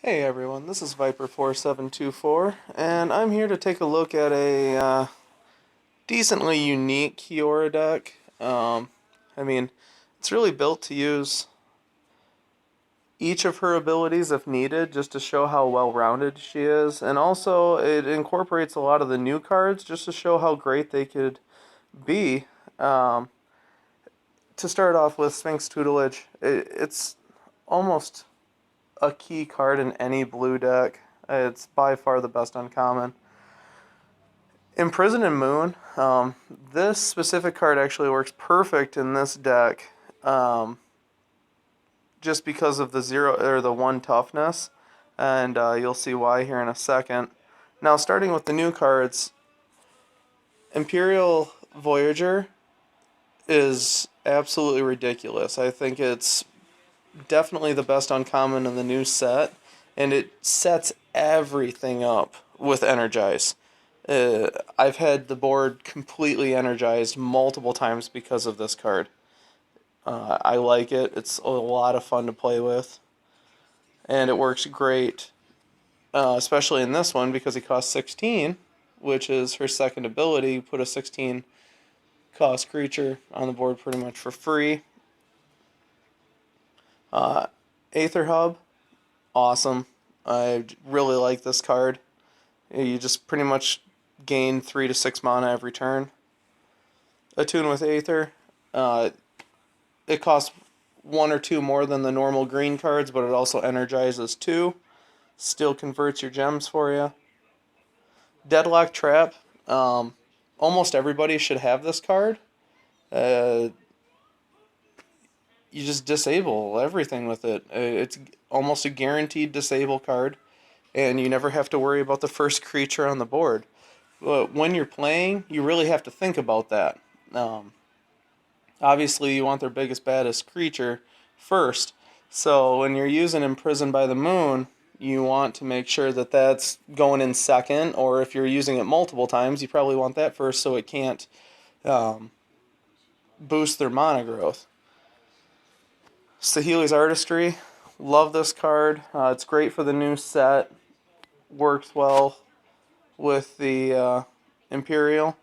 Hey everyone, this is viper4724, and I'm here to take a look at a decently unique Kiora deck. I mean, it's really built to use each of her abilities if needed, just to show how well-rounded she is, and also it incorporates a lot of the new cards just to show how great they could be. Um, to start off with Sphinx Tutelage, it's almost a key card in any blue deck. It's by far the best uncommon. Imprison and Moon. This specific card actually works perfect in this deck, just because of the zero or the one toughness, and you'll see why here in a second. Now, starting with the new cards, Imperial Voyager is absolutely ridiculous. I think it's definitely the best uncommon in the new set, and it sets everything up with energize. I've had the board completely energized multiple times because of this card. I like it. It's a lot of fun to play with, and it works great, especially in this one because he costs 16, which is her second ability. You put a 16 cost creature on the board pretty much for free. Aether Hub, awesome. I really like this card. You just pretty much gain 3 to 6 mana every turn. Attune with Aether. Uh, it costs 1 or 2 more than the normal green cards, but it also energizes 2. Still converts your gems for you. Deadlock Trap. Almost everybody should have this card. Uh, you just disable everything with it. It's almost a guaranteed disable card, and you never have to worry about the first creature on the board. But when you're playing, you really have to think about that. Obviously, you want their biggest, baddest creature first. So when you're using Imprisoned by the Moon, you want to make sure that that's going in second, or if you're using it multiple times, you probably want that first so it can't boost their mana growth. Saheeli's Artistry, love this card. It's great for the new set, works well with the Imperial.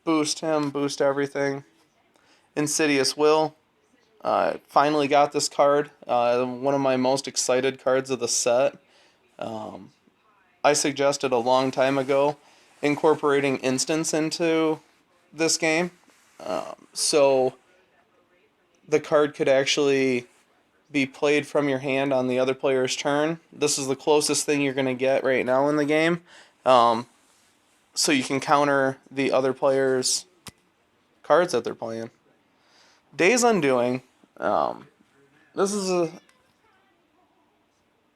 Boost him, boost everything. Insidious Will. Finally got this card. One of my most excited cards of the set. I suggested a long time ago incorporating instants into this game. So the card could actually be played from your hand on the other player's turn. This is the closest thing you're going to get right now in the game. So you can counter the other player's cards that they're playing. Days Undoing. This has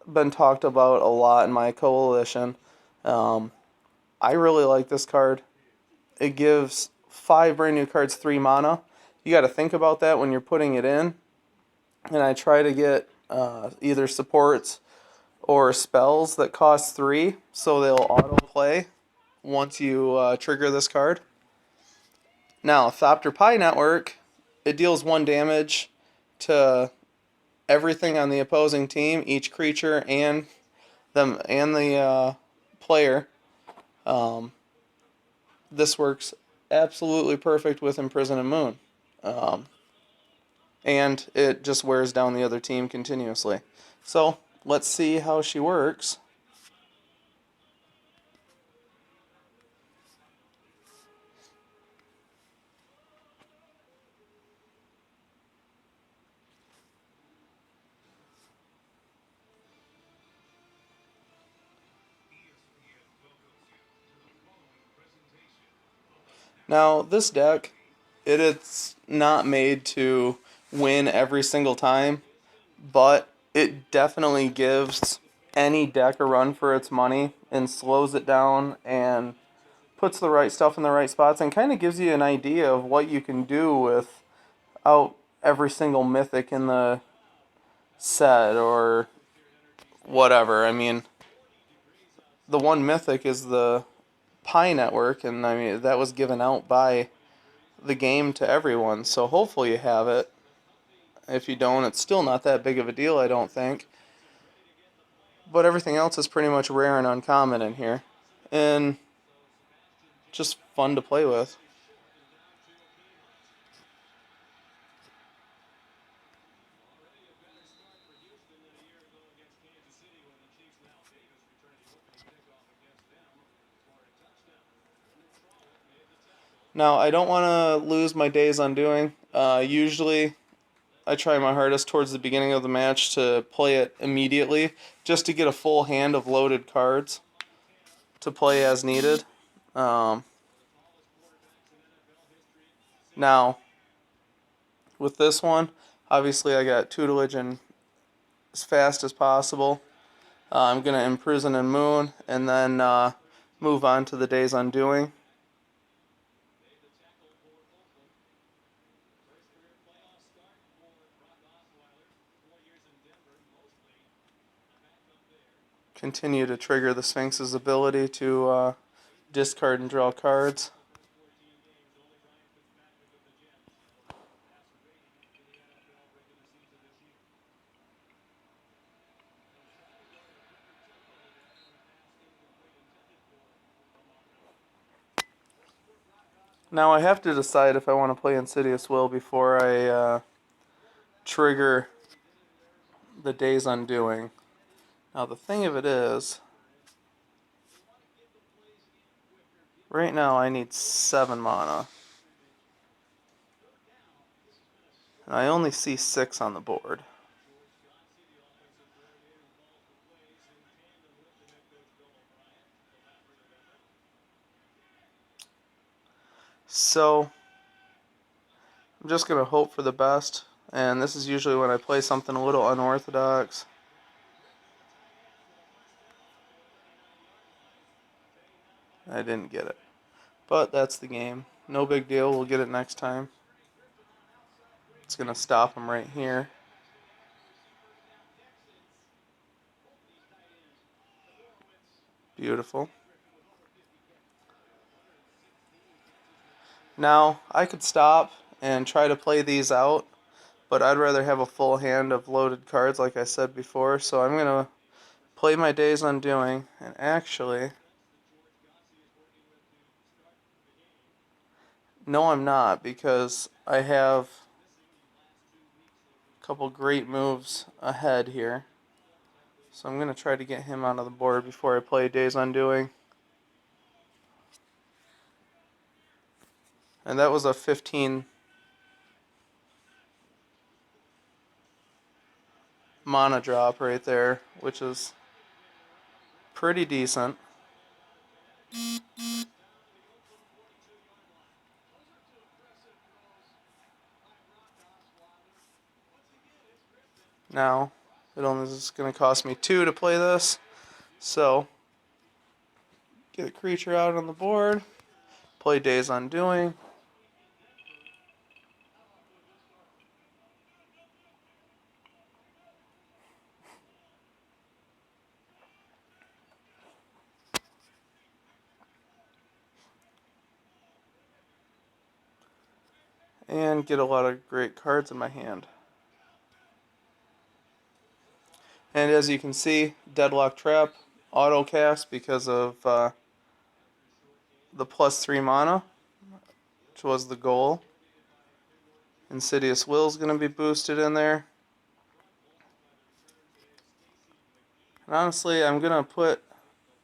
been talked about a lot in my coalition. I really like this card. It gives 5 brand new cards 3 mana. You got to think about that when you're putting it in. And I try to get either supports or spells that cost 3, so they'll auto play once you trigger this card. Now, Thopter Pi Network, it deals 1 damage to everything on the opposing team, each creature and the player. This works absolutely perfect with Imprison and Moon. And it just wears down the other team continuously. So, let's see how she works. Now, this deck, it's not made to win every single time, but it definitely gives any deck a run for its money and slows it down and puts the right stuff in the right spots and kind of gives you an idea of what you can do without every single mythic in the set or whatever. I mean, the one mythic is the Pi Network, and I mean that was given out by the game to everyone, so hopefully you have it. If you don't, it's still not that big of a deal, I don't think. But everything else is pretty much rare and uncommon in here. And just fun to play with. Now, I don't want to lose my days undoing. Usually, I try my hardest towards the beginning of the match to play it immediately, just to get a full hand of loaded cards to play as needed. Um, Now, with this one, obviously I got tutelage and as fast as possible. I'm going to imprison and moon, and then move on to the day's undoing. Continue to trigger the Sphinx's ability to discard and draw cards. Now I have to decide if I want to play Insidious Will before I trigger the day's undoing. Now the thing of it is, right now I need 7 mana. And I only see 6 on the board. So I'm just going to hope for the best. And this is usually when I play something a little unorthodox. I didn't get it. But that's the game. No big deal. We'll get it next time. It's going to stop him right here. Beautiful. Now, I could stop and try to play these out, but I'd rather have a full hand of loaded cards like I said before, so I'm going to play my Day's Undoing, and actually, no I'm not, because I have a couple great moves ahead here. So I'm going to try to get him out of the board before I play Day's Undoing. And that was a 15 mana drop right there, which is pretty decent. Now, it only is going to cost me 2 to play this. So, get a creature out on the board, play Day's Undoing. And get a lot of great cards in my hand. And as you can see, Deadlock Trap, auto cast because of the +3 mana, which was the goal. Insidious Will is going to be boosted in there. And honestly, I'm going to put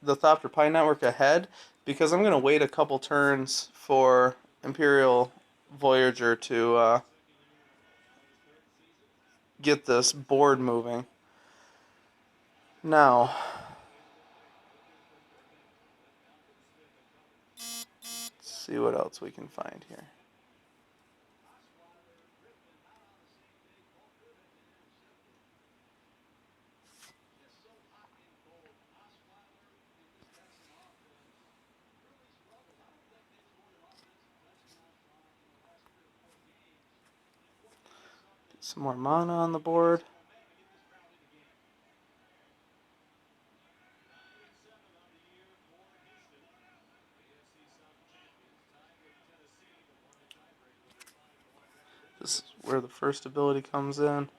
the Thopter Pi Network ahead because I'm going to wait a couple turns for Imperial Voyager to get this board moving. Now, let's see what else we can find here. Get some more mana on the board. This is where the first ability comes in.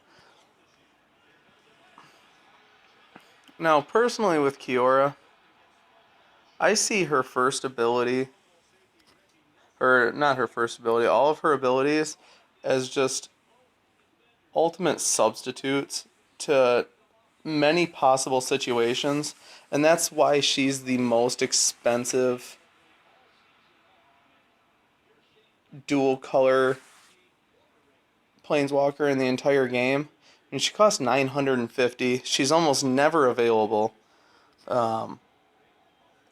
Now, personally with Kiora, I see her first ability, or not her first ability, all of her abilities as just ultimate substitutes to many possible situations, and that's why she's the most expensive dual color planeswalker in the entire game. And she costs 950. She's almost never available. Um,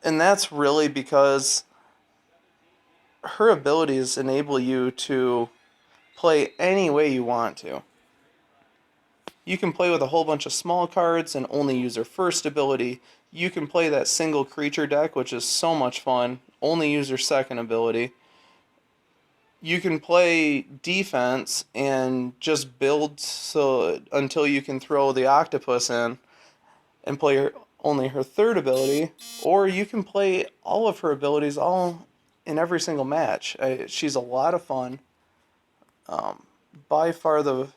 and that's really because her abilities enable you to play any way you want to. You can play with a whole bunch of small cards and only use her first ability. You can play that single creature deck, which is so much fun, only use her second ability. You can play defense and just build so until you can throw the octopus in and play only her third ability, or you can play all of her abilities all in every single match. She's a lot of fun. By far the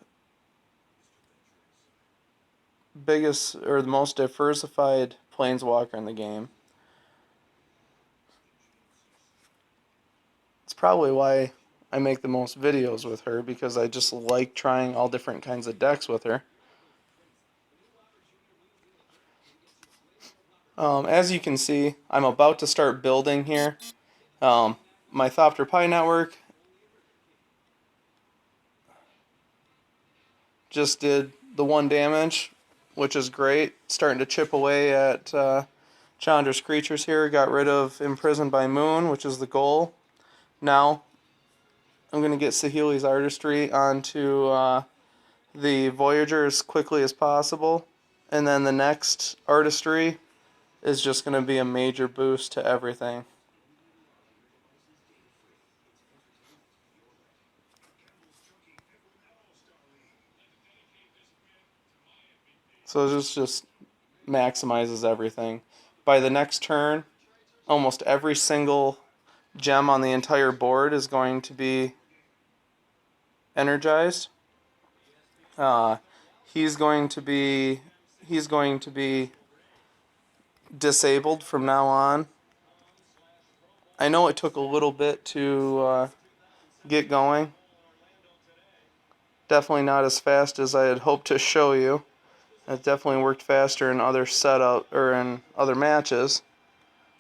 biggest or the most diversified planeswalker in the game. It's probably why I make the most videos with her, because I just like trying all different kinds of decks with her. As you can see, I'm about to start building here. My Thopter Pi network just did the 1 damage, which is great. Starting to chip away at Chandra's creatures here. Got rid of Imprisoned by Moon, which is the goal. Now, I'm going to get Saheeli's Artistry onto the Voyager as quickly as possible. And then the next Artistry is just going to be a major boost to everything. So this just maximizes everything. By the next turn, almost every single gem on the entire board is going to be energized. Uh, he's going to be disabled from now on. I know it took a little bit to get going. Definitely not as fast as I had hoped to show you. It definitely worked faster in other setup or in other matches,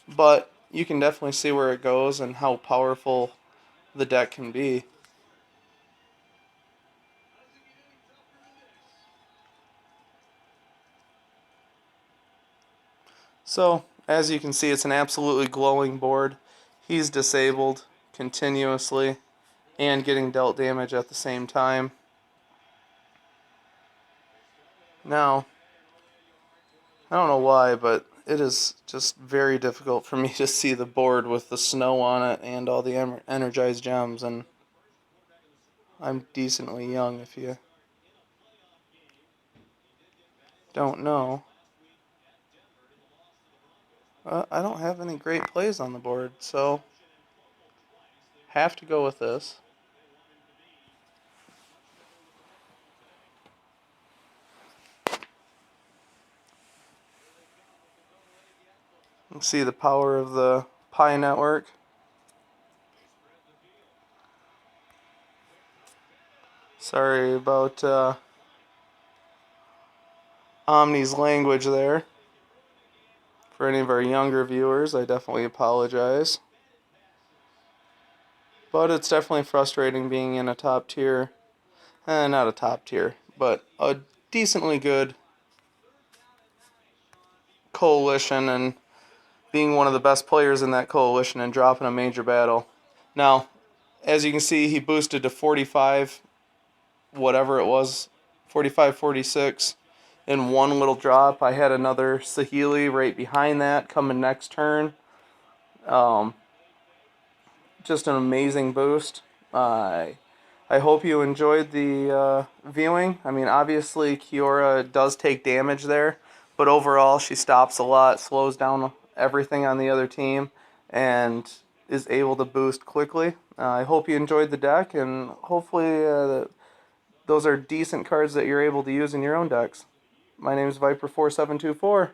but you can definitely see where it goes and how powerful the deck can be. So, as you can see, it's an absolutely glowing board. He's disabled continuously and getting dealt damage at the same time. Now, I don't know why, but it is just very difficult for me to see the board with the snow on it and all the energized gems, and I'm decently young if you don't know. I don't have any great plays on the board, so have to go with this. You can see the power of the Pi network. Sorry about Omni's language there. For any of our younger viewers, I definitely apologize. But it's definitely frustrating being in a top tier, not a top tier, but a decently good coalition and being one of the best players in that coalition and dropping a major battle. Now, as you can see, he boosted to 45, whatever it was, 45, 46 in one little drop. I had another Saheeli right behind that coming next turn. Just an amazing boost. I hope you enjoyed the viewing. I mean, obviously, Kiora does take damage there, but overall, she stops a lot, slows down everything on the other team, and is able to boost quickly. I hope you enjoyed the deck, and hopefully those are decent cards that you're able to use in your own decks. My name is viper4724.